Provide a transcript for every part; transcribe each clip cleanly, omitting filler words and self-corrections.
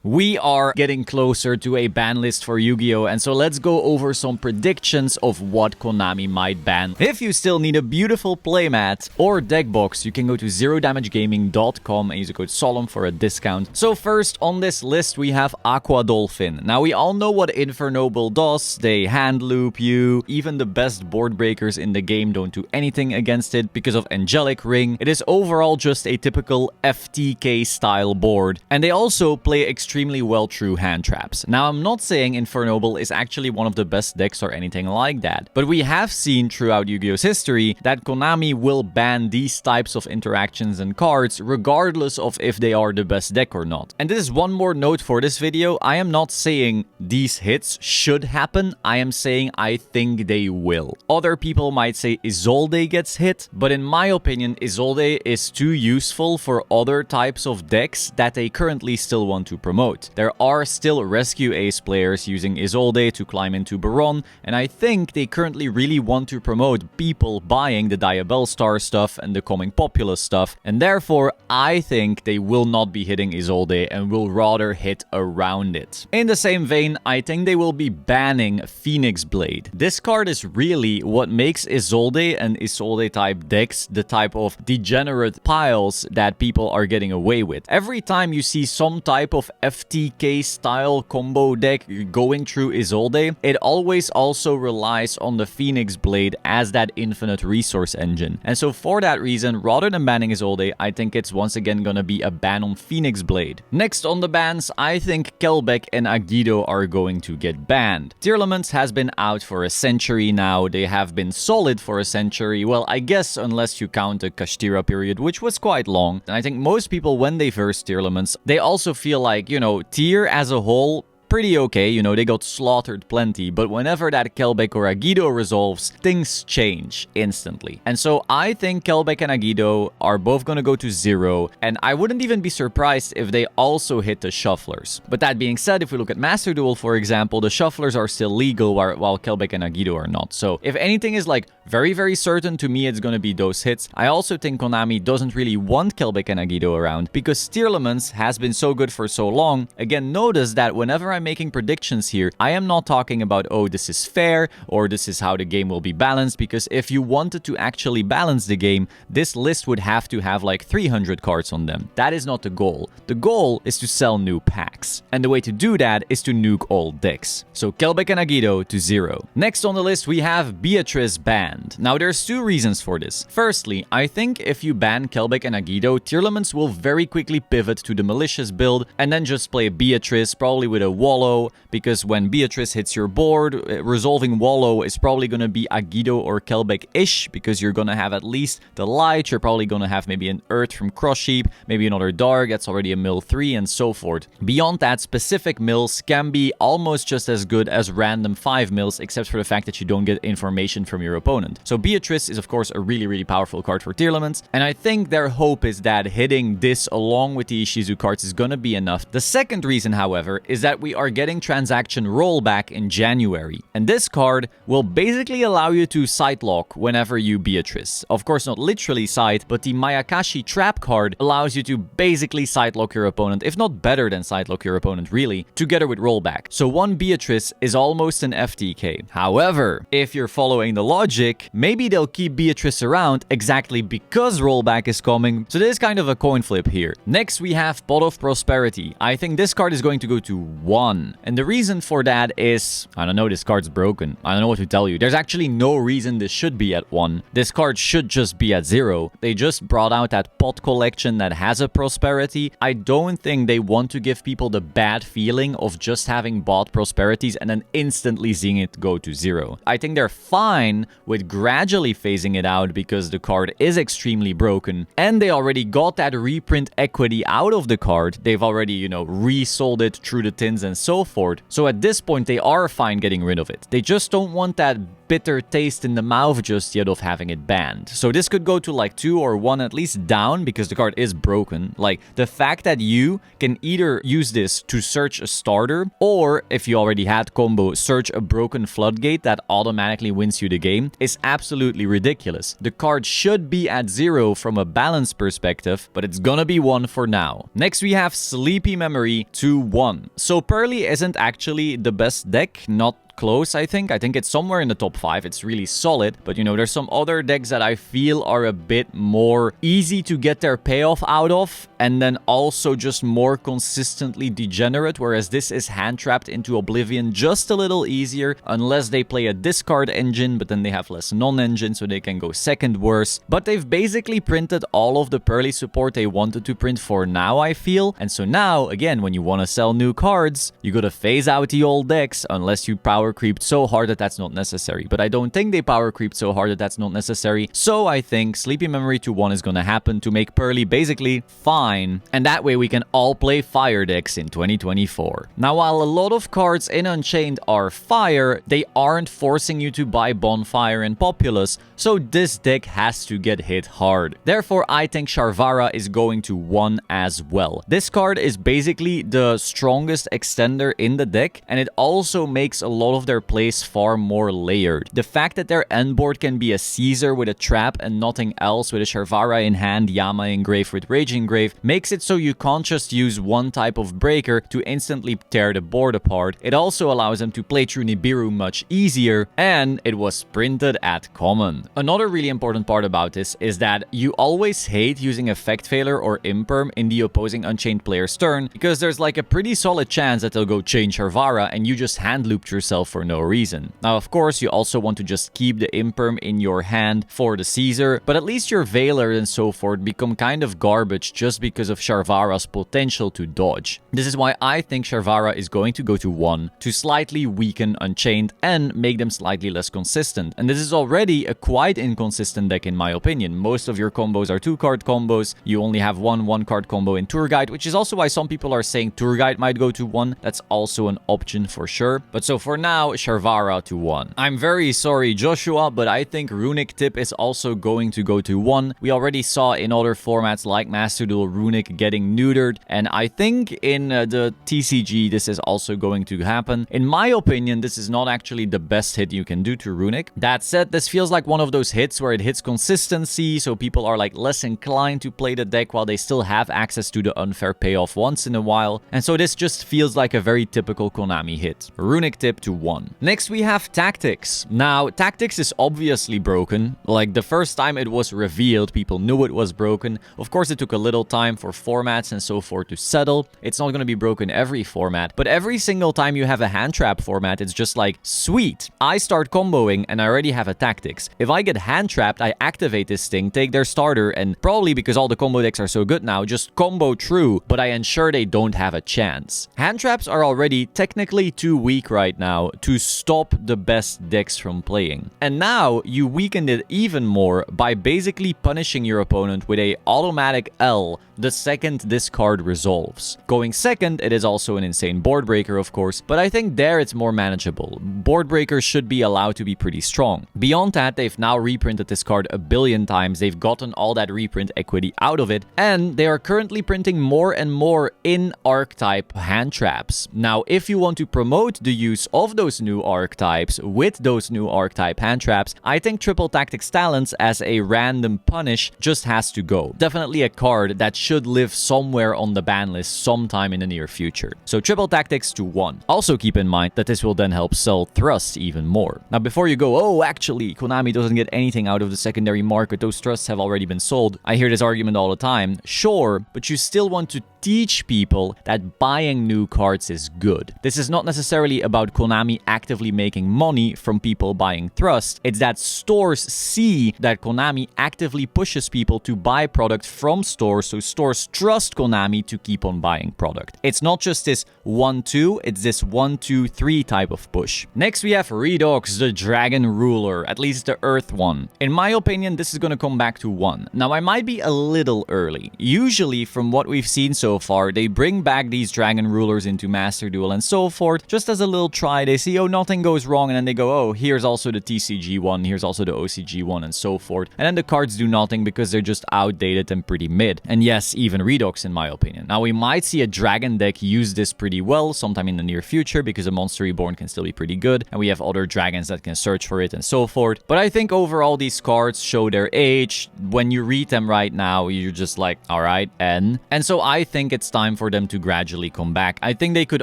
We are getting closer to a ban list for Yu-Gi-Oh! And so let's go over some predictions of what Konami might ban. If you still need a beautiful playmat or deck box, you can go to zerodamagegaming.com and use the code Solemn for a discount. So first on this list we have Aqua Dolphin. Now we all know what Infernoble does. They hand loop you. Even the best board breakers in the game don't do anything against it because of Angelic Ring. It is overall just a typical FTK style board. And they also play extremely well through hand traps. Now I'm not saying Infernoble is actually one of the best decks or anything like that. But we have seen throughout Yu-Gi-Oh's history that Konami will ban these types of interactions and cards regardless of if they are the best deck or not. And this is one more note for this video. I am not saying these hits should happen. I am saying I think they will. Other people might say Isolde gets hit, but in my opinion Isolde is too useful for other types of decks that they currently still want to promote. There are still Rescue Ace players using Isolde to climb into Baron, and I think they currently really want to promote people buying the Diabell Star stuff and the coming Populous stuff, and therefore I think they will not be hitting Isolde and will rather hit around it. In the same vein, I think they will be banning Phoenix Blade. This card is really what makes Isolde and Isolde type decks the type of degenerate piles that people are getting away with. Every time you see some type of FTK style combo deck going through Isolde, it always also relies on the Phoenix Blade as that infinite resource engine. And so for that reason, rather than banning Isolde, I think it's once again gonna be a ban on Phoenix Blade. Next on the bans, I think Kelbeck and Agido are going to get banned. Tearlaments has been out for a century now. They have been solid for a century. Well, I guess unless you count the Kashtira period, which was quite long. And I think most people, when they verse Tearlaments, they also feel like, you know, Tear as a whole, pretty okay, you know, they got slaughtered plenty, but whenever that Kelbeck or Agido resolves, things change instantly. And so I think Kelbeck and Agido are both gonna go to 0, and I wouldn't even be surprised if they also hit the Shufflers. But that being said, if we look at Master Duel, for example, the Shufflers are still legal while Kelbeck and Agido are not. So if anything is like very certain, to me it's gonna be those hits. I also think Konami doesn't really want Kelbeck and Agido around because Tearlaments has been so good for so long. Again, notice that whenever I'm making predictions here, I am not talking about, oh, this is fair or this is how the game will be balanced, because if you wanted to actually balance the game, this list would have to have like 300 cards on them. That is not the goal. The goal is to sell new packs, and the way to do that is to nuke all decks. So Kelbeck and Agido to 0. Next on the list we have Beatrice banned. Now there's two reasons for this. Firstly, I think if you ban Kelbeck and Agido, Tearlaments will very quickly pivot to the malicious build and then just play Beatrice, probably with a Wallow, because when Beatrice hits your board, resolving Wallow is probably going to be Agido or Kelbeck-ish, because you're going to have at least the light, you're probably going to have maybe an Earth from Cross Sheep, maybe another Dark, that's already a mill 3, and so forth. Beyond that, specific mills can be almost just as good as random 5 mills, except for the fact that you don't get information from your opponent. So Beatrice is of course a really powerful card for Tearlaments, and I think their hope is that hitting this along with the Ishizu cards is going to be enough. The second reason, however, is that we are getting Transaction Rollback in January, and this card will basically allow you to sight lock whenever you Beatrice. Of course not literally sight, but the Mayakashi Trap card allows you to basically sight lock your opponent, if not better than sight lock your opponent really, together with Rollback. So one Beatrice is almost an FTK. However, if you're following the logic, maybe they'll keep Beatrice around exactly because Rollback is coming, so this is kind of a coin flip here. Next we have Pot of Prosperity. I think this card is going to go to 1. And the reason for that is, I don't know, this card's broken. I don't know what to tell you. There's actually no reason this should be at 1. This card should just be at 0. They just brought out that pot collection that has a prosperity. I don't think they want to give people the bad feeling of just having bought prosperities and then instantly seeing it go to 0. I think they're fine with gradually phasing it out because the card is extremely broken, and they already got that reprint equity out of the card. They've already, you know, resold it through the tins and so forth. So at this point, they are fine getting rid of it. They just don't want that bitter taste in the mouth just yet of having it banned. So this could go to like 2 or 1 at least down because the card is broken. Like the fact that you can either use this to search a starter, or if you already had combo, search a broken floodgate that automatically wins you the game is absolutely ridiculous. The card should be at 0 from a balance perspective, but it's gonna be 1 for now. Next we have Sleepy Memory 2-1. So Pearly isn't actually the best deck, not close, I think. I think it's somewhere in the top 5. It's really solid. But, you know, there's some other decks that I feel are a bit more easy to get their payoff out of, and then also just more consistently degenerate, whereas this is hand-trapped into oblivion just a little easier, unless they play a discard engine, but then they have less non-engine, so they can go second worst. But they've basically printed all of the Pearly support they wanted to print for now, I feel. And so now, again, when you want to sell new cards, you gotta phase out the old decks, unless you power creeped so hard that that's not necessary. But I don't think they power creeped so hard that that's not necessary. So I think Sleepy Memory 2-1 is gonna happen to make Pearly basically fine. And that way we can all play fire decks in 2024. Now, while a lot of cards in Unchained are fire, they aren't forcing you to buy Bonfire and Populous. So this deck has to get hit hard. Therefore, I think Sharvara is going to 1 as well. This card is basically the strongest extender in the deck, and it also makes a lot of their plays far more layered. The fact that their end board can be a Caesar with a trap and nothing else, with a Sharvara in hand, Yama engrave with Rage engrave, makes it so you can't just use one type of breaker to instantly tear the board apart. It also allows them to play through Nibiru much easier, and it was printed at common. Another really important part about this is that you always hate using Effect Failure or Imperm in the opposing Unchained player's turn, because there's like a pretty solid chance that they'll go chain Sharvara and you just hand looped yourself for no reason. Now, of course, you also want to just keep the Imperm in your hand for the Caesar, but at least your Veiler and so forth become kind of garbage just because of Sharvara's potential to dodge. This is why I think Sharvara is going to go to 1 to slightly weaken Unchained and make them slightly less consistent. And this is already a quite inconsistent deck in my opinion. Most of your combos are 2-card combos. You only have one 1-card combo in Tour Guide, which is also why some people are saying Tour Guide might go to 1. That's also an option for sure. But so for now, Sharvara to 1. I'm very sorry, Joshua, but I think Runick Tip is also going to go to 1. We already saw in other formats like Master Duel Runick getting neutered, and I think in the TCG this is also going to happen. In my opinion, this is not actually the best hit you can do to Runick. That said, this feels like one of those hits where it hits consistency, so people are like less inclined to play the deck while they still have access to the unfair payoff once in a while. And so this just feels like a very typical Konami hit. Runick Tip to 1. Next we have Tactics. Now, Tactics is obviously broken. Like the first time it was revealed, people knew it was broken. Of course, it took a little time for formats and so forth to settle. It's not going to be broken every format, but every single time you have a hand trap format, it's just like, sweet, I start comboing and I already have a Tactics. If I get hand trapped, I activate this thing, take their starter, and probably because all the combo decks are so good now, just combo through, but I ensure they don't have a chance. Hand traps are already technically too weak right now to stop the best decks from playing. And now you weakened it even more by basically punishing your opponent with a automatic L the second this card resolves. Going second, it is also an insane board breaker, of course, but I think there it's more manageable. Board breakers should be allowed to be pretty strong. Beyond that, they've now reprinted this card a billion times. They've gotten all that reprint equity out of it, and they are currently printing more and more in archetype hand traps. Now, if you want to promote the use of those new archetypes with those new archetype hand traps, I think Triple Tactics Talents as a random punish just has to go. Definitely a card that should live somewhere on the ban list sometime in the near future. So Triple Tactics to 1. Also keep in mind that this will then help sell Thrust even more. Now, before you go, oh, actually, Konami doesn't get anything out of the secondary market. Those Thrusts have already been sold. I hear this argument all the time. Sure, but you still want to teach people that buying new cards is good. This is not necessarily about Konami Konami actively making money from people buying Thrust. It's that stores see that Konami actively pushes people to buy product from stores, so stores trust Konami to keep on buying product. It's not just this 1-2, it's this 1-2-3 type of push. Next we have Redox, the Dragon Ruler, at least the Earth one. In my opinion, this is gonna come back to 1. Now I might be a little early. Usually from what we've seen so far, they bring back these Dragon Rulers into Master Duel and so forth, just as a little try. They see, oh, nothing goes wrong, and then they go, oh, here's also the TCG one, here's also the OCG one, and so forth. And then the cards do nothing because they're just outdated and pretty mid. And yes, even Redox in my opinion. Now we might see a Dragon deck use this pretty well sometime in the near future because a Monster Reborn can still be pretty good, and we have other dragons that can search for it and so forth. But I think overall these cards show their age. When you read them right now, you're just like, alright, N. And so I think it's time for them to gradually come back. I think they could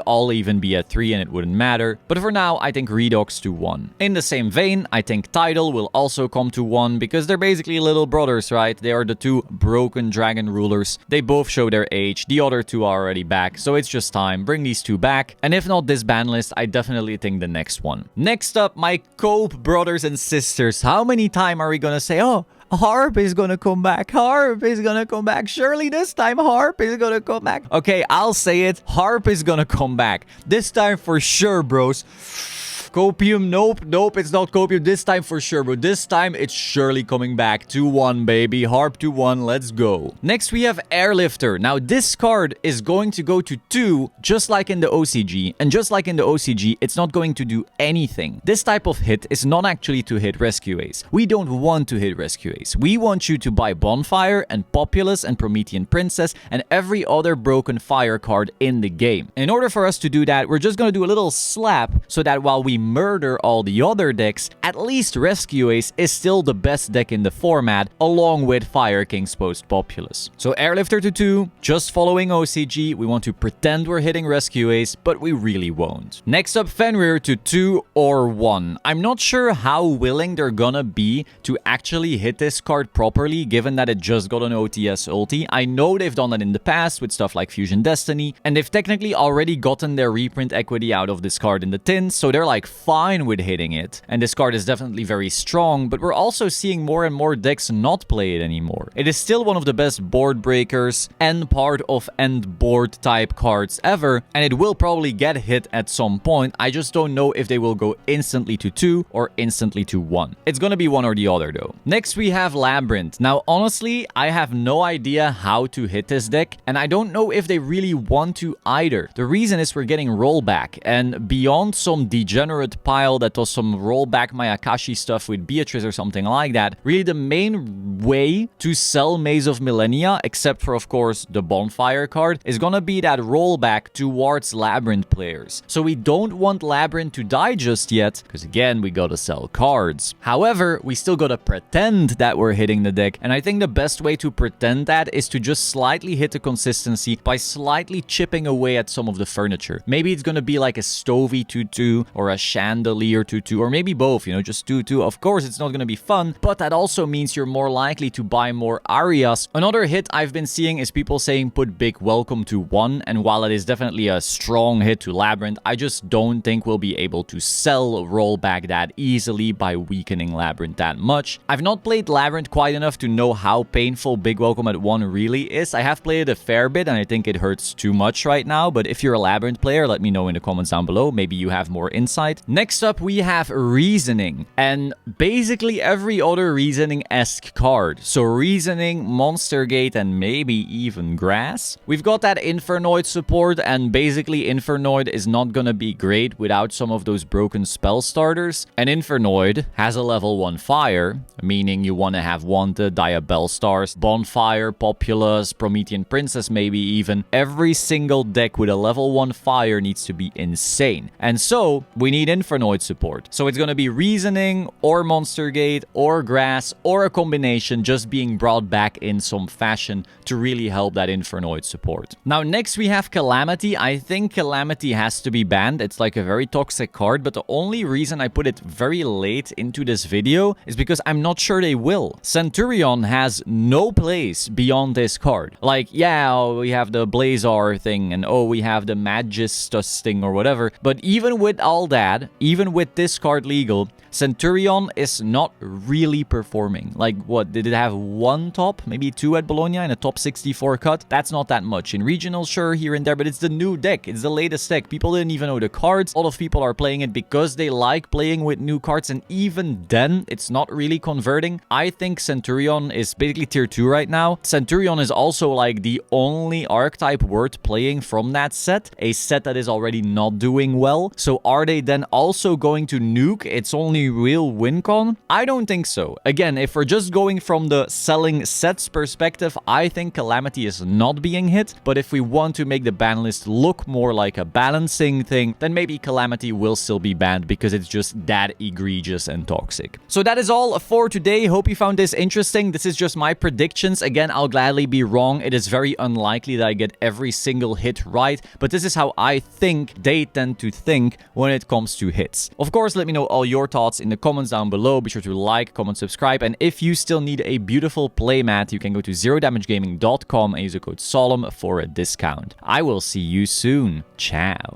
all even be at 3 and it wouldn't matter. But for now, I think Redox to 1. In the same vein, I think Tidal will also come to 1 because they're basically little brothers, right? They are the two broken Dragon Rulers. They both show their age. The other two are already back, so it's just time. Bring these two back. And if not this ban list, I definitely think the next one. Next up, my Cope brothers and sisters. How many times are we gonna say, oh, Harp is gonna come back. Harp is gonna come back. Surely this time Harp is gonna come back. Okay, I'll say it. Harp is gonna come back. This time for sure, bros. Copium, nope, it's not Copium this time for sure, but this time it's surely coming back. 2-1, baby. Harp to 1, let's go. Next we have Airlifter. Now this card is going to go to 2, just like in the OCG, and just like in the OCG, it's not going to do anything. This type of hit is not actually to hit Rescue Ace. We don't want to hit Rescue Ace. We want you to buy Bonfire and Populous and Promethean Princess and every other broken fire card in the game. In order for us to do that, we're just going to do a little slap so that while we murder all the other decks, at least Rescue Ace is still the best deck in the format, along with Fire King's Post Populous. So Airlifter to 2, just following OCG. We want to pretend we're hitting Rescue Ace, but we really won't. Next up, Fenrir to 2 or 1. I'm not sure how willing they're gonna be to actually hit this card properly, given that it just got an OTS ulti. I know they've done that in the past with stuff like Fusion Destiny, and they've technically already gotten their reprint equity out of this card in the tin, so they're like fine with hitting it. And this card is definitely very strong, but we're also seeing more and more decks not play it anymore. It is still one of the best board breakers and part of end board type cards ever, and it will probably get hit at some point. I just don't know if they will go instantly to 2 or instantly to 1. It's gonna be one or the other though. Next we have Labyrinth. Now honestly, I have no idea how to hit this deck, and I don't know if they really want to either. The reason is we're getting Rollback, and beyond some degenerate pile that does some Rollback Mayakashi stuff with Beatrice or something like that, really the main way to sell Maze of Millennia, except for of course the Bonfire card, is gonna be that Rollback towards Labyrinth players. So we don't want Labyrinth to die just yet, because again, we gotta sell cards. However, we still gotta pretend that we're hitting the deck, and I think the best way to pretend that is to just slightly hit the consistency by slightly chipping away at some of the furniture. Maybe it's gonna be like a Stovey 2-2 or a Chandelier 2-2, or maybe both, you know, just 2-2. Of course, it's not gonna be fun, but that also means you're more likely to buy more Arias. Another hit I've been seeing is people saying put Big Welcome to 1, and while it is definitely a strong hit to Labyrinth, I just don't think we'll be able to sell Rollback that easily by weakening Labyrinth that much. I've not played Labyrinth quite enough to know how painful Big Welcome at 1 really is. I have played it a fair bit, and I think it hurts too much right now, but if you're a Labyrinth player, let me know in the comments down below. Maybe you have more insight. Next up, we have Reasoning, and basically every other Reasoning-esque card. So Reasoning, Monster Gate, and maybe even Grass. We've got that Infernoid support, and basically Infernoid is not gonna be great without some of those broken spell starters. And Infernoid has a level 1 fire, meaning you want to have Wanted, Diabell Stars, Bonfire, Populous, Promethean Princess maybe even. Every single deck with a level 1 fire needs to be insane. And so we need Infernoid support. So it's gonna be Reasoning or Monster Gate or Grass or a combination just being brought back in some fashion to really help that Infernoid support. Now next we have Calamity. I think Calamity has to be banned. It's like a very toxic card, but the only reason I put it very late into this video is because I'm not sure they will. Centurion has no place beyond this card. Like, yeah, we have the Blazar thing, and oh, we have the Magistus thing or whatever, but even with all that, even with this card legal, Centurion is not really performing. Like, what, did it have 1 top? Maybe 2 at Bologna in a top 64 cut? That's not that much. In regional, sure, here and there, but it's the new deck. It's the latest deck. People didn't even know the cards. A lot of people are playing it because they like playing with new cards, and even then, it's not really converting. I think Centurion is basically tier 2 right now. Centurion is also like the only archetype worth playing from that set, a set that is already not doing well. So are they then also going to nuke its only real win con? I don't think so. Again, if we're just going from the selling sets perspective, I think Calamity is not being hit, but if we want to make the ban list look more like a balancing thing, then maybe Calamity will still be banned because it's just that egregious and toxic. So that is all for today. Hope you found this interesting. This is just my predictions. Again, I'll gladly be wrong. It is very unlikely that I get every single hit right, but this is how I think they tend to think when it comes to hits. Of course, let me know all your thoughts in the comments down below. Be sure to like, comment, subscribe, and if you still need a beautiful playmat, you can go to zerodamagegaming.com and use the code SOLEMN for a discount. I will see you soon. Ciao.